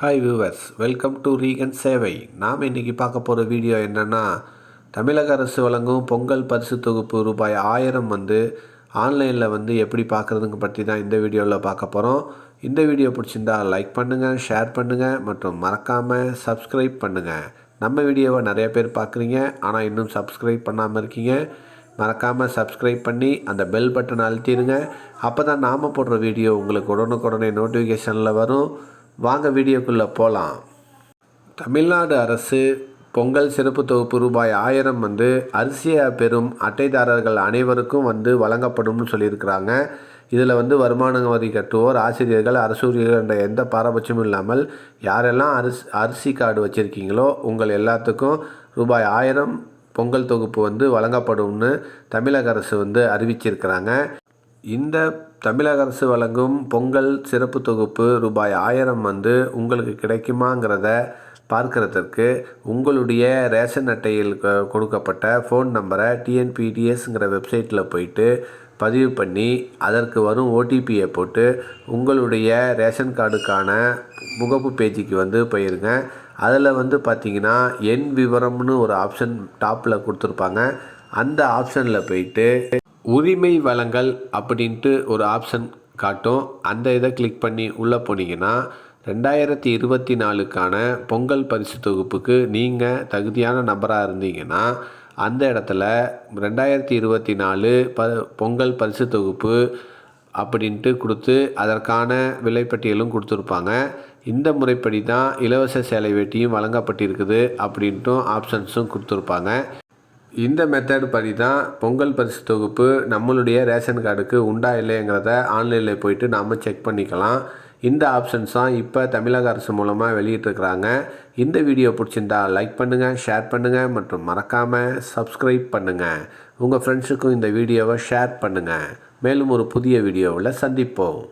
Hi viewers, welcome to ரீகன் சேவை. நாம் இன்றைக்கி பார்க்க போகிற வீடியோ என்னென்னா, தமிழக அரசு வழங்கும் பொங்கல் பரிசு தொகுப்பு ரூபாய் 1000 ஆன்லைனில் எப்படி பார்க்குறதுங்க பற்றி தான் இந்த வீடியோவில் பார்க்க போகிறோம். இந்த வீடியோ பிடிச்சிருந்தா லைக் பண்ணுங்கள், ஷேர் பண்ணுங்கள் மற்றும் மறக்காமல் சப்ஸ்கிரைப் பண்ணுங்கள். நம்ம வீடியோவை நிறைய பேர் பார்க்குறீங்க, ஆனால் இன்னும் சப்ஸ்கிரைப் பண்ணாமல் இருக்கீங்க. மறக்காமல் சப்ஸ்கிரைப் பண்ணி அந்த பெல் பட்டனை அழுத்திடுங்க. அப்போ தான் நாம் போடுற வீடியோ உங்களுக்கு உடனுக்குடனே நோட்டிஃபிகேஷனில் வரும். வாங்க வீடியோக்குள்ளே போகலாம். தமிழ்நாடு அரசு பொங்கல் சிறப்பு தொகுப்பு ரூபாய் 1000 அரிசியை பெறும் அட்டைதாரர்கள் அனைவருக்கும் வழங்கப்படும்னு சொல்லியிருக்கிறாங்க. இதில் வருமான வரி கட்டுவோர், ஆசிரியர்கள், அரசூழியர்கள் என்ற எந்த பாரபட்சமும் இல்லாமல் யாரெல்லாம் அரிசி கார்டு வச்சுருக்கீங்களோ உங்கள் எல்லாத்துக்கும் ரூபாய் 1000 பொங்கல் தொகுப்பு வழங்கப்படும்னு தமிழக அரசு அறிவிச்சிருக்கிறாங்க. இந்த தமிழக அரசு வழங்கும் பொங்கல் சிறப்பு தொகுப்பு ரூபாய் 1000 உங்களுக்கு கிடைக்குமாங்கிறத பார்க்குறதற்கு உங்களுடைய ரேஷன் அட்டையில் கொடுக்கப்பட்ட ஃபோன் நம்பரை டிஎன்பிடிஎஸ்ங்கிற வெப்சைட்டில் போயிட்டு பதிவு பண்ணி அதற்கு வரும் ஓடிபியை போட்டு உங்களுடைய ரேஷன் கார்டுக்கான முகப்பு பேஜுக்கு போயிருங்க. அதில் பார்த்திங்கன்னா எண் விவரம்னு ஒரு ஆப்ஷன் டாப்பில் கொடுத்துருப்பாங்க. அந்த ஆப்ஷனில் போயிட்டு உரிமை வழங்கல் அப்படின்ட்டு ஒரு ஆப்ஷன் காட்டும். அந்த இதை கிளிக் பண்ணி உள்ளே போனீங்கன்னா 2024க்கான பொங்கல் பரிசு தொகுப்புக்கு நீங்கள் தகுதியான நபராக இருந்தீங்கன்னா அந்த இடத்துல 2024 பொங்கல் பரிசு தொகுப்பு அப்படின்ட்டு கொடுத்து அதற்கான விலைப்பட்டியலும் கொடுத்துருப்பாங்க. இந்த முறைப்படி தான் இலவச சேலை வேட்டியும் வழங்கப்பட்டிருக்குது அப்படின்ட்டும் ஆப்ஷன்ஸும் கொடுத்துருப்பாங்க. இந்த மெத்தட் படி தான் பொங்கல் பரிசு தொகுப்பு நம்மளுடைய ரேஷன் கார்டுக்கு உண்டா இல்லைங்கிறத ஆன்லைனில் போயிட்டு நாம் செக் பண்ணிக்கலாம். இந்த ஆப்ஷன்ஸ் தான் இப்போ தமிழக அரசு மூலமாக வெளியிட்டிருக்கிறாங்க. இந்த வீடியோ பிடிச்சிருந்தா லைக் பண்ணுங்கள், ஷேர் பண்ணுங்கள் மற்றும் மறக்காமல் சப்ஸ்கிரைப் பண்ணுங்கள். உங்கள் ஃப்ரெண்ட்ஸுக்கும் இந்த வீடியோவை ஷேர் பண்ணுங்கள். மேலும் ஒரு புதிய வீடியோவில் சந்திப்போம்.